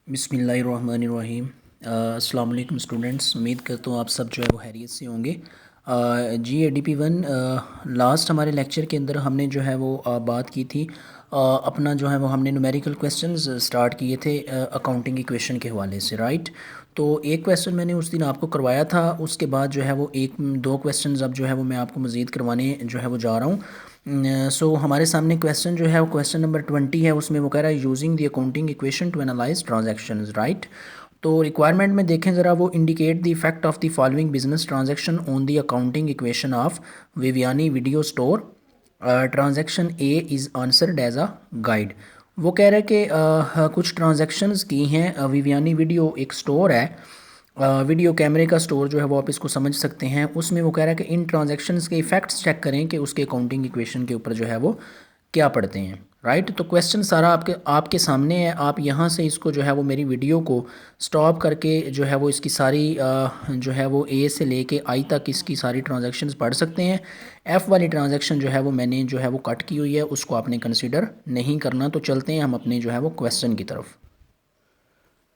बिस्मिल्लाहिर्रहमानिर्रहीम। अस्सलाम वालेकुम स्टूडेंट्स, उम्मीद करता हूँ आप सब जो है वो खैरियत से होंगे। जी ADP1 लास्ट हमारे लेक्चर के अंदर हमने जो है वो बात की थी। अपना जो है वो हमने न्यूमेरिकल क्वेश्चंस स्टार्ट किए थे अकाउंटिंग इक्वेशन के हवाले से, राइट। तो एक क्वेश्चन मैंने उस दिन आपको करवाया था, उसके बाद जो है वो एक दो क्वेश्चंस अब जो है वो मैं आपको मज़ीद करवाने जो है वो जा रहा हूँ। सो हमारे सामने क्वेश्चन जो है वो क्वेश्चन नंबर 20 है। उसमें वो कह रहा है using the accounting equation to analyse transactions, right. तो रिक्वायरमेंट में देखें ज़रा, वो indicate the effect of the following business transaction on the accounting equation of Viviani video store. Transaction A is answered as a guide. वो कह रहा है कि कुछ ट्रांजैक्शंस की हैं। विवियानी वीडियो एक स्टोर है, वीडियो कैमरे का स्टोर जो है वो आप इसको समझ सकते हैं। उसमें वो कह रहा है कि इन ट्रांजैक्शंस के इफ़ेक्ट्स चेक करें कि उसके अकाउंटिंग इक्वेशन के ऊपर जो है वो क्या पढ़ते हैं, राइट। तो क्वेश्चन सारा आपके सामने है। आप यहाँ से इसको जो है वो मेरी वीडियो को स्टॉप करके जो है वो इसकी सारी जो है वो ए से लेके आई तक इसकी सारी ट्रांजैक्शंस पढ़ सकते हैं। एफ़ वाली ट्रांजैक्शन जो है वो मैंने जो है वो कट की हुई है, उसको आपने कंसिडर नहीं करना। तो चलते हैं हम अपने जो है वो क्वेश्चन की तरफ।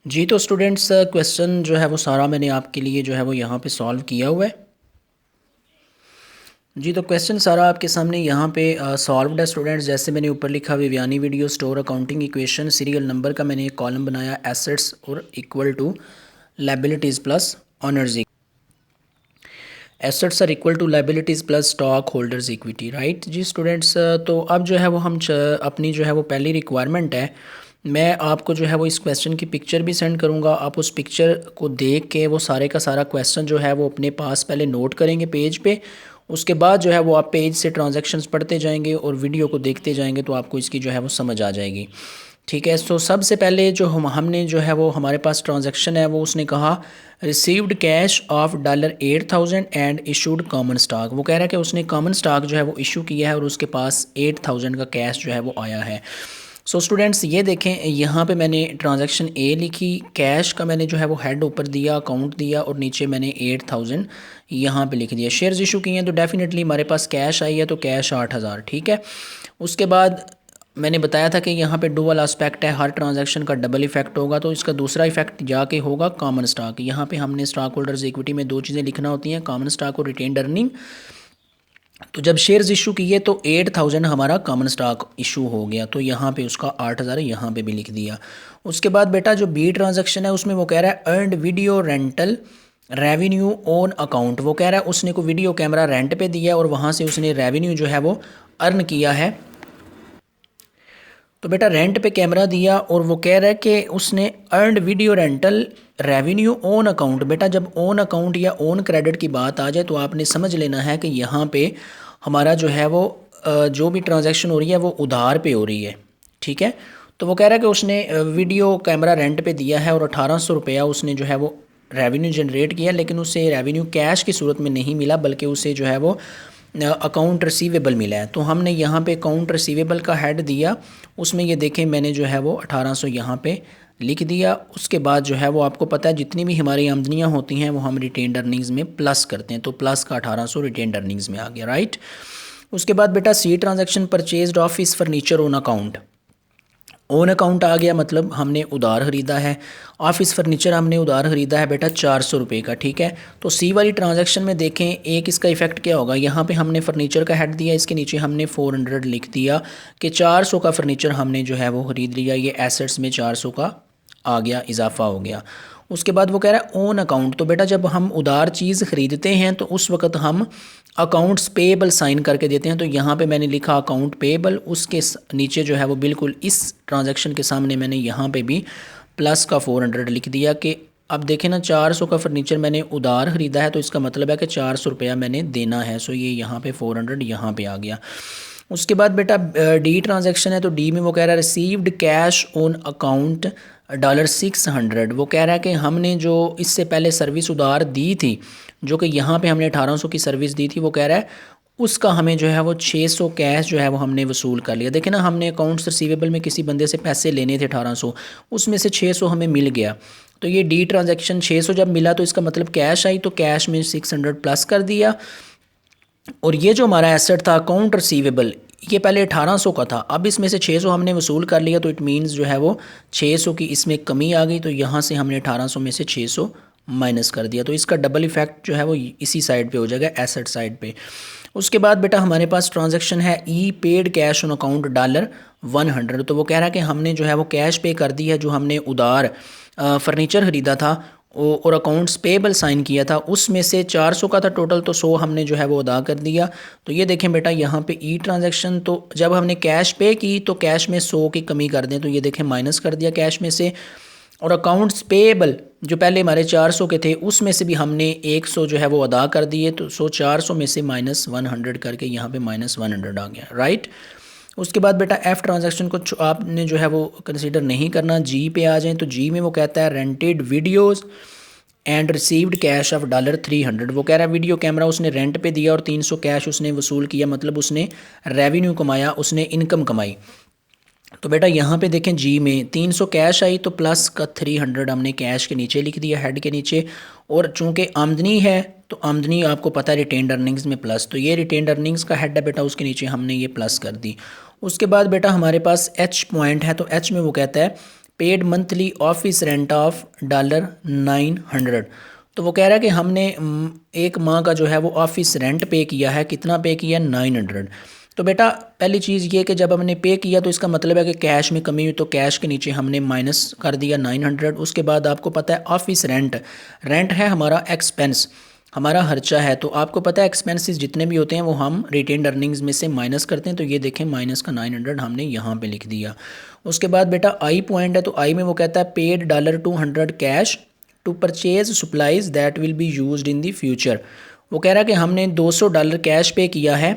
जी तो स्टूडेंट्स, क्वेश्चन जो है वो सारा मैंने आपके लिए जो है वो यहाँ पे सॉल्व किया हुआ है। जी तो क्वेश्चन सारा आपके सामने यहाँ पे सॉल्व्ड है स्टूडेंट्स। जैसे मैंने ऊपर लिखा Viviani video store accounting equation, serial number का मैंने एक कॉलम बनाया, एसेट्स और equal to liabilities plus owners. Assets are equal to liabilities plus stockholders equity, right. जी स्टूडेंट्स, तो अब जो है वो हम अपनी जो है वो पहली रिक्वायरमेंट है, मैं आपको जो है वो इस क्वेश्चन की पिक्चर भी सेंड करूँगा। आप उस पिक्चर को देख के वो सारे का सारा क्वेश्चन जो है वो अपने पास पहले नोट करेंगे पेज पे। उसके बाद जो है वो आप पेज से ट्रांजैक्शंस पढ़ते जाएंगे और वीडियो को देखते जाएंगे, तो आपको इसकी जो है वो समझ आ जाएगी, ठीक है। सो सबसे पहले जो हमने जो है वो हमारे पास ट्रांजैक्शन है, वो उसने कहा received cash of $8,000 and issued common stock. वो कह रहा है कि उसने कॉमन स्टॉक जो है वो इशू किया है और उसके पास 8,000 का कैश जो है वो आया है। सो स्टूडेंट्स ये देखें, यहाँ पे मैंने ट्रांजैक्शन ए लिखी, कैश का मैंने जो है वो हेड ऊपर दिया, अकाउंट दिया और नीचे मैंने 8,000 यहाँ पे लिख दिया। शेयर्स इशू किए हैं तो डेफिनेटली हमारे पास कैश आई है, तो कैश 8,000, ठीक है। उसके बाद मैंने बताया था कि यहाँ पे डुअल एस्पेक्ट है, हर ट्रांजैक्शन का डबल इफेक्ट होगा, तो इसका दूसरा इफेक्ट जाके होगा कॉमन स्टॉक। यहाँ पे हमने स्टॉक होल्डर्स इक्विटी में दो चीज़ें लिखना होती हैं, कॉमन स्टॉक और रिटेन्ड अर्निंग। तो जब शेयर्स इशू किए तो 8,000 हमारा कॉमन स्टॉक इशू हो गया, तो यहाँ पे उसका 8,000 यहाँ पे भी लिख दिया। उसके बाद बेटा जो बी ट्रांजैक्शन है उसमें वो कह रहा है earned video rental revenue on account. वो कह रहा है उसने को वीडियो कैमरा रेंट पे दिया और वहाँ से उसने रेवेन्यू जो है वो अर्न किया है। तो बेटा रेंट पे कैमरा दिया और वो कह रहा है कि उसने earned video rental revenue on account. बेटा जब ऑन अकाउंट या ऑन क्रेडिट की बात आ जाए तो आपने समझ लेना है कि यहाँ पे हमारा जो है वो जो भी ट्रांजैक्शन हो रही है वो उधार पे हो रही है, ठीक है। तो वो कह रहा है कि उसने वीडियो कैमरा रेंट पे दिया है और 1,800 रुपया उसने जो है वो रेवेन्यू जनरेट किया, लेकिन उसे रेवेन्यू कैश की सूरत में नहीं मिला, बल्कि उसे जो है वो अकाउंट रिसीवेबल मिला है। तो हमने यहाँ पे अकाउंट रिसीवेबल का हेड दिया, उसमें ये देखें मैंने जो है वो 1,800 यहाँ पे लिख दिया। उसके बाद जो है वो आपको पता है जितनी भी हमारी आमदनियाँ होती हैं वो हम रिटेन्ड अर्निंग्स में प्लस करते हैं, तो प्लस का 1,800 रिटेन्ड अर्निंग्स में आ गया, राइट। उसके बाद बेटा C transaction purchased office furniture on account. On account आ गया, मतलब हमने उधार ख़रीदा है। ऑफिस फर्नीचर हमने उधार ख़रीदा है बेटा 400 रुपये का, ठीक है। तो सी वाली ट्रांजैक्शन में देखें एक इसका इफेक्ट क्या होगा, यहाँ पे हमने फर्नीचर का हेड दिया, इसके नीचे हमने 400 लिख दिया कि 400 का फर्नीचर हमने जो है वो ख़रीद लिया। ये एसेट्स में 400 का आ गया, इजाफा हो गया। उसके बाद वो कह रहा है ओन अकाउंट। तो बेटा जब हम उधार चीज़ ख़रीदते हैं तो उस वक्त हम अकाउंट्स पेएबल साइन करके देते हैं, तो यहाँ पे मैंने लिखा अकाउंट पेएबल। उसके नीचे जो है वो बिल्कुल इस ट्रांजैक्शन के सामने मैंने यहाँ पे भी प्लस का 400 लिख दिया कि अब देखें ना 400 का फर्नीचर मैंने उधार ख़रीदा है, तो इसका मतलब है कि 400 रुपया मैंने देना है। सो ये यहाँ पे 400 यहाँ पे आ गया। उसके बाद बेटा डी ट्रांजैक्शन है, तो डी में वो कह रहा है रिसीव्ड कैश ऑन अकाउंट $600। वो कह रहा है कि हमने जो इससे पहले सर्विस उधार दी थी, जो कि यहाँ पे हमने 1,800 की सर्विस दी थी, वो कह रहा है उसका हमें जो है वो 600 कैश जो है वो हमने वसूल कर लिया। देखिए ना, हमने अकाउंट्स रिसीवेबल में किसी बंदे से पैसे लेने थे 1,800, उसमें से 600 हमें मिल गया। तो ये डी ट्रांजैक्शन 600 जब मिला तो इसका मतलब कैश आई, तो कैश में 600 प्लस कर दिया। और ये जो हमारा एसेट था अकाउंट रिसीवेबल, ये पहले 1800 का था, अब इसमें से 600 हमने वसूल कर लिया, तो इट मीन्स जो है वो 600 की इसमें कमी आ गई, तो यहाँ से हमने 1800 में से 600 माइनस कर दिया। तो इसका डबल इफेक्ट जो है वो इसी साइड पे हो जाएगा, एसेट साइड पे। उसके बाद बेटा हमारे पास ट्रांजैक्शन है ई पेड कैश ऑन अकाउंट $100। तो वो कह रहा है कि हमने जो है वो कैश पे कर दी है, जो हमने उधार फर्नीचर ख़रीदा था और अकाउंट्स पेबल साइन किया था, उसमें से 400 का था टोटल, तो 100 हमने जो है वो अदा कर दिया। तो ये देखें बेटा यहाँ पे ई ट्रांजैक्शन, तो जब हमने कैश पे की तो कैश में 100 की कमी कर दें, तो ये देखें माइनस कर दिया कैश में से। और अकाउंट्स पेबल जो पहले हमारे 400 के थे उसमें से भी हमने 100 जो है वो अदा कर दिए, तो 400 में से -100 करके यहाँ पे -100 आ गया, राइट। उसके बाद बेटा एफ़ ट्रांजैक्शन को आपने जो है वो कंसीडर नहीं करना। जी पे आ जाएं, तो जी में वो कहता है rented videos and received cash of $300। वो कह रहा है वीडियो कैमरा उसने रेंट पे दिया और 300 कैश उसने वसूल किया, मतलब उसने रेवेन्यू कमाया, उसने इनकम कमाई। तो बेटा यहाँ पे देखें जी में 300 कैश आई, तो प्लस का 300 हमने कैश के नीचे लिख दिया, हेड के नीचे। और चूंकि आमदनी है तो आमदनी आपको पता है रिटेन्ड अर्निंग्स में प्लस, तो ये रिटेन्ड अर्निंग्स का हेड है बेटा, उसके नीचे हमने ये प्लस कर दी। उसके बाद बेटा हमारे पास एच पॉइंट है, तो एच में वो कहता है paid monthly office rent of $900। तो वो कह रहा है कि हमने एक माह का जो है वो ऑफिस रेंट पे किया है, कितना पे किया, 900। तो बेटा पहली चीज़ ये कि जब हमने पे किया तो इसका मतलब है कि कैश में कमी हुई, तो कैश के नीचे हमने माइनस कर दिया 900। उसके बाद आपको पता है ऑफिस रेंट, रेंट है हमारा एक्सपेंस, हमारा खर्चा है, तो आपको पता है एक्सपेंसेस जितने भी होते हैं वो हम रिटेन्ड अर्निंग्स में से माइनस करते हैं। तो ये देखें माइनस का 900 हमने यहाँ पे लिख दिया। उसके बाद बेटा आई पॉइंट है, तो आई में वो कहता है paid $200 cash to purchase supplies that will be used in the future. वो कह रहा है कि हमने $200 कैश पे किया है,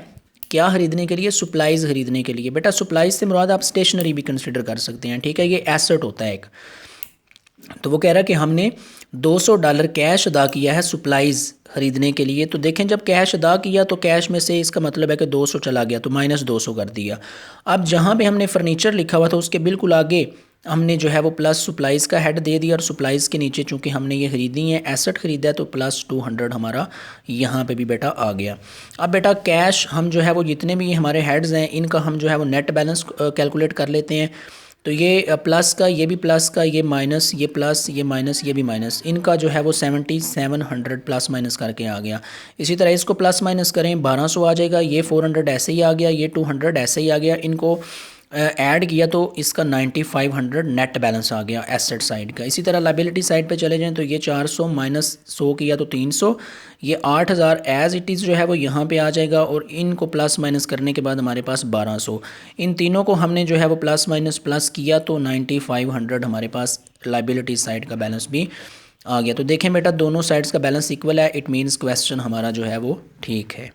क्या ख़रीदने के लिए, सप्लाइज़ ख़रीदने के लिए। बेटा सप्लाइज से मुराद आप स्टेशनरी भी कंसिडर कर सकते हैं, ठीक है, ये एसेट होता है एक। तो वो कह रहा है कि हमने $200 कैश अदा किया है सप्लाइज़ ख़रीदने के लिए। तो देखें जब कैश अदा किया तो कैश में से इसका मतलब है कि 200 चला गया, तो -200 कर दिया। अब जहाँ पे हमने फर्नीचर लिखा हुआ था उसके बिल्कुल आगे हमने जो है वो प्लस सप्लाइज़ का हेड दे दिया, और सप्लाइज़ के नीचे चूँकि हमने ये ख़रीदी है, एसेट ख़रीदा है, तो +200 हमारा यहाँ पे भी बेटा आ गया। अब बेटा कैश हम जो है वो जितने भी हमारे हेड्स हैं इनका हम जो है वो नेट बैलेंस कैलकुलेट कर लेते हैं। तो ये प्लस का, ये भी प्लस का, ये माइनस, ये प्लस, ये माइनस, ये भी माइनस, इनका जो है वो 7700 प्लस माइनस करके आ गया। इसी तरह इसको प्लस माइनस करें 1200 आ जाएगा, ये 400 ऐसे ही आ गया, ये 200 ऐसे ही आ गया, इनको ऐड किया तो इसका 9500 नेट बैलेंस आ गया एसेट साइड का। इसी तरह लाइबिलिटी साइड पे चले जाएं तो ये 400 माइनस 100 किया तो 300, ये 8000 एज इट इज़ जो है वो यहाँ पे आ जाएगा, और इनको प्लस माइनस करने के बाद हमारे पास 1200। इन तीनों को हमने जो है वो प्लस माइनस प्लस किया तो 9500 हमारे पास लाइबिलिटी साइड का बैलेंस भी आ गया। तो देखें बेटा दोनों साइड्स का बैलेंस इक्वल है, इट मीन्स क्वेश्चन हमारा जो है वो ठीक है।